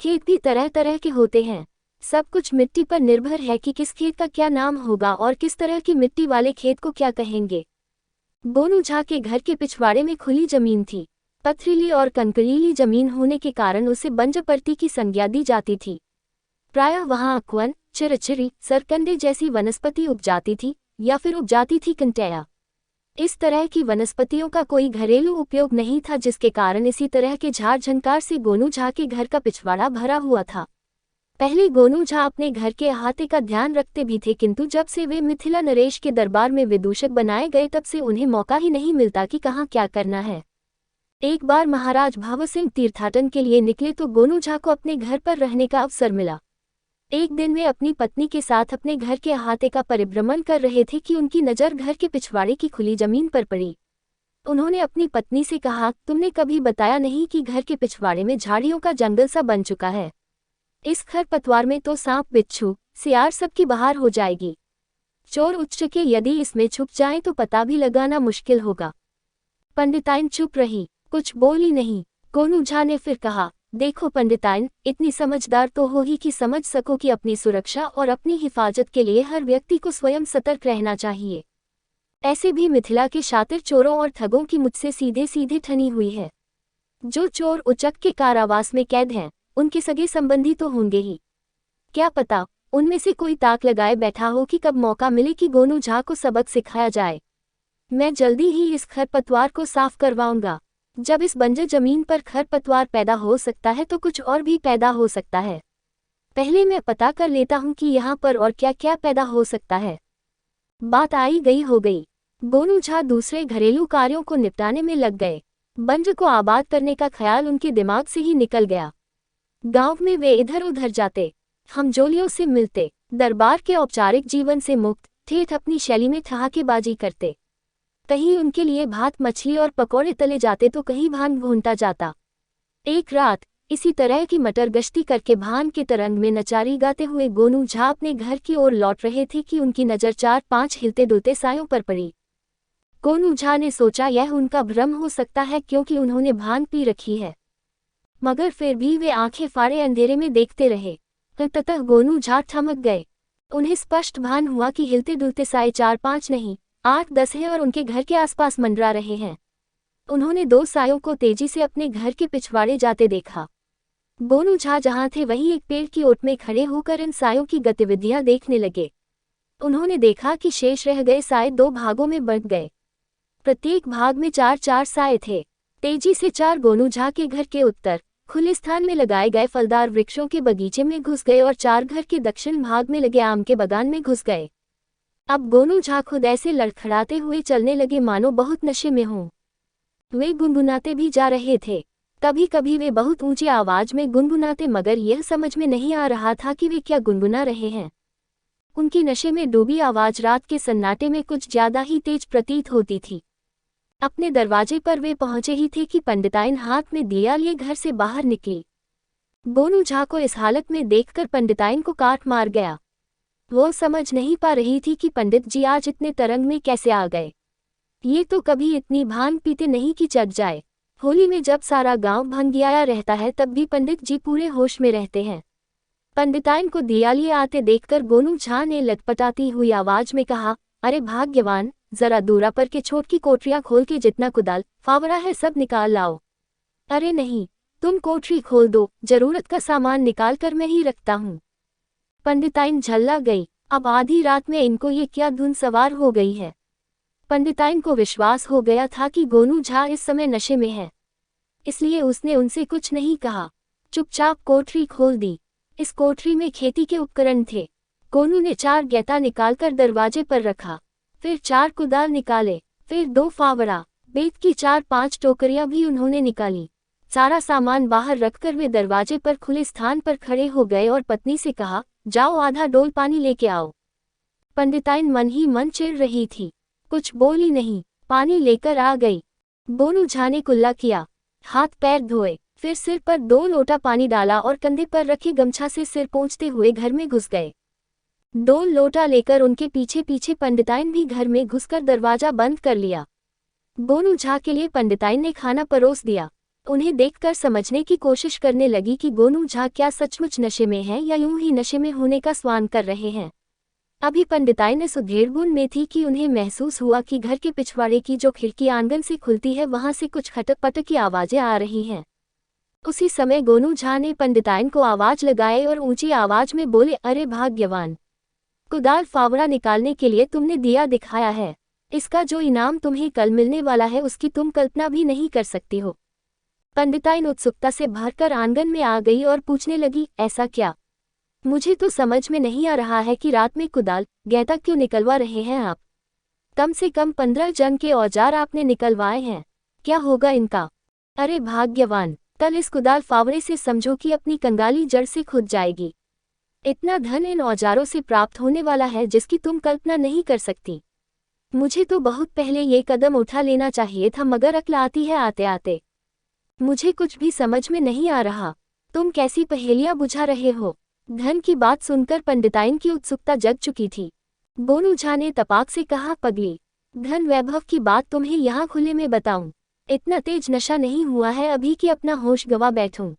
खेत भी तरह तरह के होते हैं। सब कुछ मिट्टी पर निर्भर है कि किस खेत का क्या नाम होगा और किस तरह की मिट्टी वाले खेत को क्या कहेंगे। गोनू झा के घर के पिछवाड़े में खुली जमीन थी। पथरीली और कंकरीली जमीन होने के कारण उसे बंजरपट्टी की संज्ञा दी जाती थी। प्रायः वहां अकवन, चिरचिरी, सरकंडे जैसी वनस्पति उग जाती थी या फिर उग जाती थी कंटैया। इस तरह की वनस्पतियों का कोई घरेलू उपयोग नहीं था, जिसके कारण इसी तरह के झाड़ झंकार से गोनू झा के घर का पिछवाड़ा भरा हुआ था। पहले गोनू झा अपने घर के अहाते का ध्यान रखते भी थे, किंतु जब से वे मिथिला नरेश के दरबार में विदूषक बनाए गए तब से उन्हें मौका ही नहीं मिलता कि कहाँ क्या करना है। एक बार महाराज भाव सिंह तीर्थाटन के लिए निकले तो गोनू झा को अपने घर पर रहने का अवसर मिला। एक दिन वे अपनी पत्नी के साथ अपने घर के अहाते का परिभ्रमण कर रहे थे कि उनकी नज़र घर के पिछवाड़े की खुली जमीन पर पड़ी। उन्होंने अपनी पत्नी से कहा, तुमने कभी बताया नहीं कि घर के पिछवाड़े में झाड़ियों का जंगल सा बन चुका है। इस खरपतवार में तो सांप, बिच्छू, सियार सबकी बहार हो जाएगी। चोर उच्चके यदि इसमें छुप जाएं तो पता भी लगाना मुश्किल होगा। पंडिताइन चुप रही, कुछ बोली नहीं। गोनू झा ने फिर कहा, देखो पंडिताइन, इतनी समझदार तो हो ही कि समझ सको कि अपनी सुरक्षा और अपनी हिफाजत के लिए हर व्यक्ति को स्वयं सतर्क रहना चाहिए। ऐसे भी मिथिला के शातिर चोरों और ठगों की मुझसे सीधे सीधे ठनी हुई है। जो चोर उचक के कारावास में कैद हैं, उनके सगे संबंधी तो होंगे ही। क्या पता उनमें से कोई ताक लगाए बैठा हो कि कब मौका मिले कि गोनू झा को सबक सिखाया जाए। मैं जल्दी ही इस खरपतवार को साफ करवाऊंगा। जब इस बंजर जमीन पर खरपतवार पैदा हो सकता है तो कुछ और भी पैदा हो सकता है। पहले मैं पता कर लेता हूं कि यहाँ पर और क्या क्या पैदा हो सकता है। बात आई गई हो गई। गोनू झा दूसरे घरेलू कार्यों को निपटाने में लग गए। बंजर को आबाद करने का ख्याल उनके दिमाग से ही निकल गया। गांव में वे इधर उधर जाते, हमजोलियों से मिलते, दरबार के औपचारिक जीवन से मुक्त ठेठ अपनी शैली में ठहाकेबाजी करते। कहीं उनके लिए भात मछली और पकौड़े तले जाते तो कहीं भान भूनता जाता। एक रात इसी तरह की मटर गश्ती करके भान के तरंग में नचारी गाते हुए गोनू झा अपने घर की ओर लौट रहे थे कि उनकी नज़र 4-5 हिलते डुलते सायों पर पड़ी। गोनू झा ने सोचा यह उनका भ्रम हो सकता है क्योंकि उन्होंने भान पी रखी है, मगर फिर भी वे आंखें फाड़े अंधेरे में देखते रहे। ततः गोनू झा ठमक गए। उन्हें स्पष्ट भान हुआ कि हिलते डुलते साए 4-5 नहीं 8-10 हैं और उनके घर के आसपास मंडरा रहे हैं। उन्होंने 2 सायों को तेजी से अपने घर के पिछवाड़े जाते देखा। गोनू झा जहां थे वहीं एक पेड़ की ओट में खड़े होकर इन सायों की गतिविधियां देखने लगे। उन्होंने देखा कि शेष रह गए साए 2 भागों में बंट गए। प्रत्येक भाग में 4-4 साए थे। तेजी से 4 गोनू झा के घर के उत्तर खुले स्थान में लगाए गए फलदार वृक्षों के बगीचे में घुस गए और 4 घर के दक्षिण भाग में लगे आम के बागान में घुस गए। अब गोनू झा खुद ऐसे लड़खड़ाते हुए चलने लगे मानो बहुत नशे में हों। वे गुनगुनाते भी जा रहे थे। कभी कभी वे बहुत ऊंची आवाज में गुनगुनाते, मगर यह समझ में नहीं आ रहा था कि वे क्या गुनगुना रहे हैं। उनकी नशे में डूबी आवाज रात के सन्नाटे में कुछ ज्यादा ही तेज प्रतीत होती थी। अपने दरवाजे पर वे पहुंचे ही थे कि पंडिताइन हाथ में दिया लिए घर से बाहर निकली। गोनू झा को इस हालत में देखकर पंडिताइन को काट मार गया। वो समझ नहीं पा रही थी कि पंडित जी आज इतने तरंग में कैसे आ गए। ये तो कभी इतनी भांग पीते नहीं कि चढ़ जाए। होली में जब सारा गांव भंगियाया रहता है तब भी पंडित जी पूरे होश में रहते हैं। पंडिताइन को दिया लिए आते देखकर गोनू झा ने लटपटाती हुई आवाज में कहा, अरे भाग्यवान, जरा दूरा पर के छोट की कोठरियां खोल के जितना कुदाल फावड़ा है सब निकाल लाओ। अरे नहीं, तुम कोठरी खोल दो, जरूरत का सामान निकाल कर मैं ही रखता हूँ। पंडिताइन झल्ला गई। अब आधी रात में इनको ये क्या धुन सवार हो गई है। पंडिताइन को विश्वास हो गया था कि गोनू झा इस समय नशे में है, इसलिए उसने उनसे कुछ नहीं कहा, चुपचाप कोठरी खोल दी। इस कोठरी में खेती के उपकरण थे। गोनू ने 4 गैता निकालकर दरवाजे पर रखा, फिर 4 कुदाल निकाले, फिर 2 फावड़ा, बेत की 4-5 टोकरियां भी उन्होंने निकाली। सारा सामान बाहर रखकर वे दरवाजे पर खुले स्थान पर खड़े हो गए और पत्नी से कहा, जाओ आधा डोल पानी लेके आओ। पंडिताइन मन ही मन चिढ़ रही थी, कुछ बोली नहीं, पानी लेकर आ गई। गोनू झा ने कुल्ला किया, हाथ पैर धोए, फिर सिर पर 2 लोटा पानी डाला और कंधे पर रखे गमछा से सिर पोंछते हुए घर में घुस गए। 2 लोटा लेकर उनके पीछे पीछे पंडिताइन भी घर में घुसकर दरवाजा बंद कर लिया। गोनू झा के लिए पंडिताइन ने खाना परोस दिया। उन्हें देखकर समझने की कोशिश करने लगी कि गोनू झा क्या सचमुच नशे में हैं या यूं ही नशे में होने का स्वान कर रहे हैं। अभी पंडिताइन इस उधेड़बुन में थी कि उन्हें महसूस हुआ कि घर के पिछवाड़े की जो खिड़की आंगन से खुलती है वहां से कुछ खटक पटक की आवाजें आ रही हैं। उसी समय गोनू झा ने पंडिताइन को आवाज लगाई और ऊंची आवाज में बोले, अरे भाग्यवान, कुदाल फावड़ा निकालने के लिए तुमने दिया दिखाया है। इसका जो इनाम तुम्हें कल मिलने वाला है उसकी तुम कल्पना भी नहीं कर सकती हो। पंडिताइन उत्सुकता से भरकर आंगन में आ गई और पूछने लगी, ऐसा क्या? मुझे तो समझ में नहीं आ रहा है कि रात में कुदाल गैता क्यों निकलवा रहे हैं आप। कम से कम 15 जन के औजार आपने निकलवाए हैं, क्या होगा इनका? अरे भाग्यवान, कल इस कुदाल फावड़े से समझो कि अपनी कंगाली जड़ से खुद जाएगी। इतना धन इन औजारों से प्राप्त होने वाला है जिसकी तुम कल्पना नहीं कर सकती। मुझे तो बहुत पहले ये कदम उठा लेना चाहिए था, मगर अक्ल आती है आते आते। मुझे कुछ भी समझ में नहीं आ रहा, तुम कैसी पहेलियां बुझा रहे हो? धन की बात सुनकर पंडिताइन की उत्सुकता जग चुकी थी। गोनू झा ने तपाक से कहा, पगली, धन वैभव की बात तुम्हें यहाँ खुले में बताऊं? इतना तेज नशा नहीं हुआ है अभी कि अपना होश गवा बैठूं।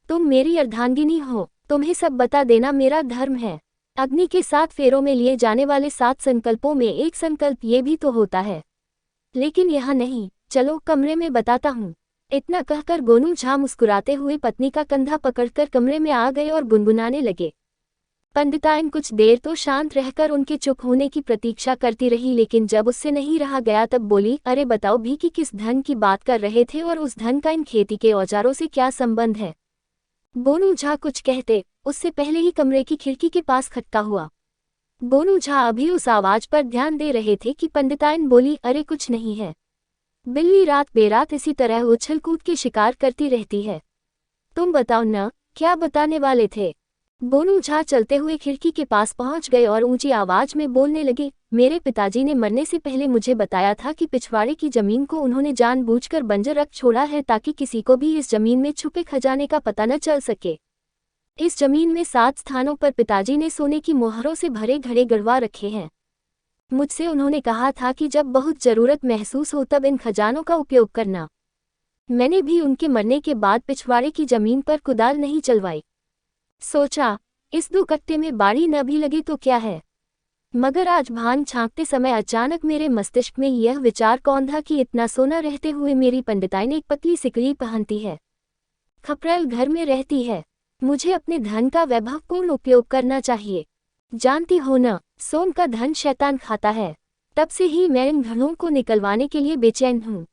तुम मेरी अर्धांगिनी हो, तुम्हें सब बता देना मेरा धर्म है। अग्नि के 7 फेरों में लिए जाने वाले 7 संकल्पों में एक संकल्प ये भी तो होता है। लेकिन यहाँ नहीं, चलो कमरे में बताता हूँ। इतना कहकर गोनू झा मुस्कुराते हुए पत्नी का कंधा पकड़कर कमरे में आ गए और गुनगुनाने लगे। पंडिताइन कुछ देर तो शांत रहकर उनके चुप होने की प्रतीक्षा करती रही, लेकिन जब उससे नहीं रहा गया तब बोली, अरे बताओ भी कि किस धन की बात कर रहे थे और उस धन का इन खेती के औजारों से क्या संबंध है? गोनू झा कुछ कहते उससे पहले ही कमरे की खिड़की के पास खटका हुआ। गोनू झा अभी उस आवाज पर ध्यान दे रहे थे कि पंडिताइन बोली, अरे कुछ नहीं है, बिल्ली रात बेरात इसी तरह उछल कूद के शिकार करती रहती है। तुम बताओ न, क्या बताने वाले थे? गोनू झा चलते हुए खिड़की के पास पहुंच गए और ऊंची आवाज में बोलने लगे, मेरे पिताजी ने मरने से पहले मुझे बताया था कि पिछवाड़े की जमीन को उन्होंने जानबूझकर बंजर रख छोड़ा है ताकि किसी को भी इस जमीन में छुपे खजाने का पता न चल सके। इस जमीन में 7 स्थानों पर पिताजी ने सोने की मोहरों से भरे घड़े गड़वा रखे हैं। मुझसे उन्होंने कहा था कि जब बहुत जरूरत महसूस हो तब इन खजानों का उपयोग करना। मैंने भी उनके मरने के बाद पिछवाड़े की जमीन पर कुदाल नहीं चलवाई। सोचा, इस 2 कट्टे में बाड़ी न भी लगी तो क्या है। मगर आज भान छांकते समय अचानक मेरे मस्तिष्क में यह विचार कौंधा कि इतना सोना रहते हुए मेरी पंडिताइन एक पतली सिकड़ी पहनती है, खपरेल घर में रहती है। मुझे अपने धन का वैभवपूर्ण उपयोग करना चाहिए। जानती हो न, सोम का धन शैतान खाता है। तब से ही मैं इन घड़ों को निकलवाने के लिए बेचैन हूँ।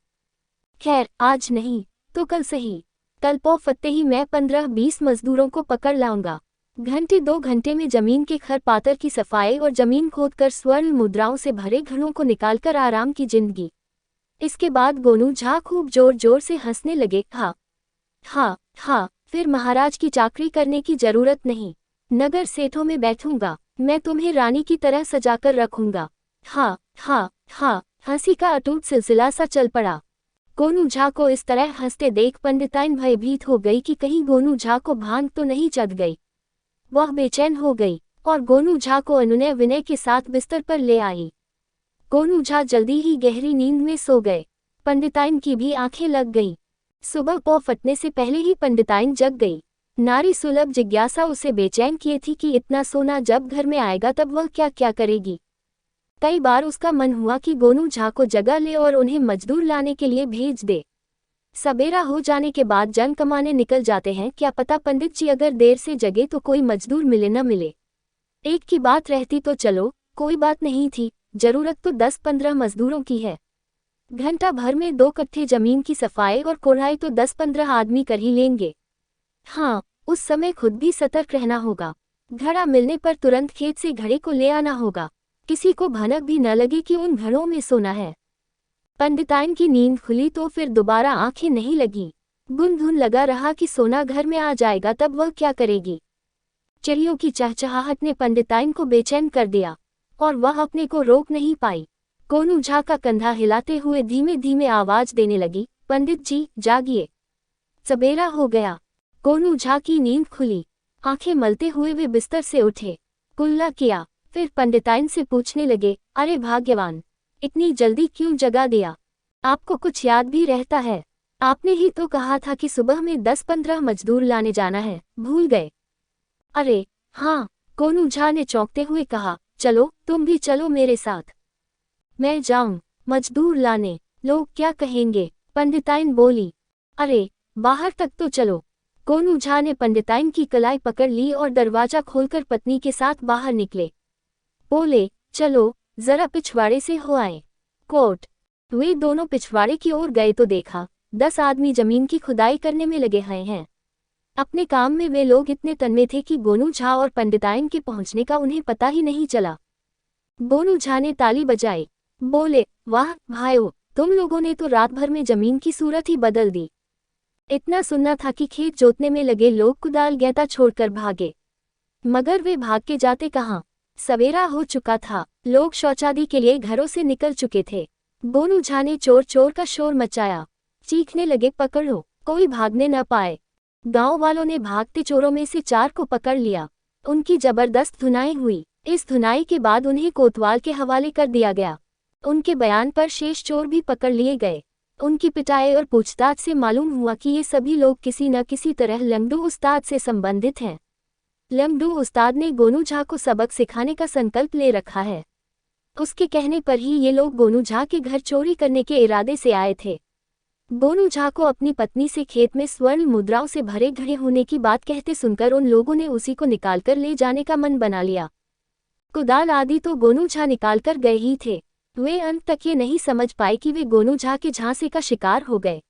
खैर, आज नहीं तो कल सही। कल पौ फत्ते ही मैं 15-20 मजदूरों को पकड़ लाऊंगा। घंटे 2 घंटे में जमीन के खरपातर की सफाई और जमीन खोदकर स्वर्ण मुद्राओं से भरे घड़ों को निकालकर आराम की जिंदगी। इसके बाद गोनू झा खूब जोर जोर से हंसने लगे। हाँ हाँ हाँ, फिर महाराज की चाकरी करने की जरूरत नहीं, नगर सेठों में बैठूंगा। मैं तुम्हें रानी की तरह सजाकर रखूंगा। हाँ हाँ हाँ, हंसी का अटूट सिलसिला सा चल पड़ा। गोनू झा को इस तरह हंसते देख पंडिताइन भयभीत हो गई कि कहीं गोनू झा को भांग तो नहीं चढ़ गई। वह बेचैन हो गई और गोनू झा को अनुनय विनय के साथ बिस्तर पर ले आई। गोनू झा जल्दी ही गहरी नींद में सो गए। पंडिताइन की भी आंखें लग गईं। सुबह पौ फटने से पहले ही पंडिताइन जग गई। नारी सुलभ जिज्ञासा उसे बेचैन किए थी कि इतना सोना जब घर में आएगा तब वह क्या क्या करेगी। कई बार उसका मन हुआ कि गोनू झा को जगा ले और उन्हें मजदूर लाने के लिए भेज दे। सवेरा हो जाने के बाद जन कमाने निकल जाते हैं, क्या पता पंडित जी अगर देर से जगे तो कोई मजदूर मिले न मिले। एक की बात रहती तो चलो कोई बात नहीं थी, जरूरत तो 10-15 मजदूरों की है। घंटा भर में 2 कट्ठे जमीन की सफाई और कोढ़ाई तो 10-15 आदमी कर ही लेंगे। हाँ, उस समय खुद भी सतर्क रहना होगा। घड़ा मिलने पर तुरंत खेत से घड़े को ले आना होगा, किसी को भनक भी न लगे कि उन घड़ों में सोना है। पंडिताइन की नींद खुली तो फिर दोबारा आंखें नहीं लगी। गुनगुन लगा रहा कि सोना घर में आ जाएगा तब वह क्या करेगी। चिड़ियों की चहचहाहट ने पंडिताइन को बेचैन कर दिया और वह अपने को रोक नहीं पाई। गोनू झा का कंधा हिलाते हुए धीमे धीमे आवाज देने लगी, पंडित जी जागिए, सवेरा हो गया। गोनू झा की नींद खुली। आंखें मलते हुए वे बिस्तर से उठे, कुल्ला किया, फिर पंडिताइन से पूछने लगे, अरे भाग्यवान, इतनी जल्दी क्यों जगा दिया? आपको कुछ याद भी रहता है? आपने ही तो कहा था कि सुबह में 10-15 मजदूर लाने जाना है, भूल गए? अरे हाँ, गोनू झा ने चौंकते हुए कहा, चलो तुम भी चलो मेरे साथ। मैं जाऊं मजदूर लाने? लोग क्या कहेंगे? पंडिताइन बोली। अरे बाहर तक तो चलो। गोनू झा ने पंडिताइन की कलाई पकड़ ली और दरवाजा खोलकर पत्नी के साथ बाहर निकले। बोले, चलो जरा पिछवाड़े से हो आए। कोट। वे दोनों पिछवाड़े की ओर गए तो देखा 10 आदमी जमीन की खुदाई करने में लगे हुए हैं। अपने काम में वे लोग इतने तन्ने थे कि गोनू झा और पंडिताइन के पहुंचने का उन्हें पता ही नहीं चला। गोनू झा ने ताली बजाई। बोले, वाह भाइयों, तुम लोगों ने तो रात भर में जमीन की सूरत ही बदल दी। इतना सुनना था कि खेत जोतने में लगे लोग कुदाल गैता छोड़कर भागे, मगर वे भाग के जाते कहाँ? सवेरा हो चुका था, लोग शौचादि के लिए घरों से निकल चुके थे। गोनू झा ने चोर चोर का शोर मचाया, चीखने लगे, पकड़ो, कोई भागने न पाए। गांव वालों ने भागते चोरों में से 4 को पकड़ लिया। उनकी जबरदस्त धुनाई हुई। इस धुनाई के बाद उन्हें कोतवाल के हवाले कर दिया गया। उनके बयान पर शेष चोर भी पकड़ लिए गए। उनकी पिटाई और पूछताछ से मालूम हुआ कि ये सभी लोग किसी न किसी तरह लंगड़ू उस्ताद से संबंधित हैं। लंगड़ू उस्ताद ने गोनू झा को सबक सिखाने का संकल्प ले रखा है। उसके कहने पर ही ये लोग गोनू झा के घर चोरी करने के इरादे से आए थे। गोनू झा को अपनी पत्नी से खेत में स्वर्ण मुद्राओं से भरे घड़े होने की बात कहते सुनकर उन लोगों ने उसी को निकालकर ले जाने का मन बना लिया। कुदाल आदि तो गोनू झा निकालकर गए ही थे। वे अंत तक ये नहीं समझ पाए कि वे गोनू झा के झांसे का शिकार हो गए।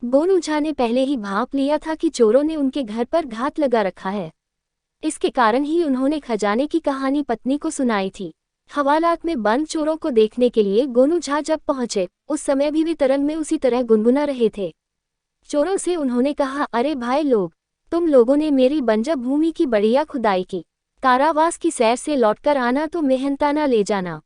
गोनू झा ने पहले ही भांप लिया था कि चोरों ने उनके घर पर घात लगा रखा है। इसके कारण ही उन्होंने खजाने की कहानी पत्नी को सुनाई थी। हवालात में बंद चोरों को देखने के लिए गोनू झा जब पहुंचे, उस समय भी वे तरंग में उसी तरह गुनगुना रहे थे। चोरों से उन्होंने कहा, अरे भाई लोग, तुम लोगों ने मेरी बंजर भूमि की बढ़िया खुदाई की। कारावास की सैर से लौटकर आना तो मेहनताना ले जाना।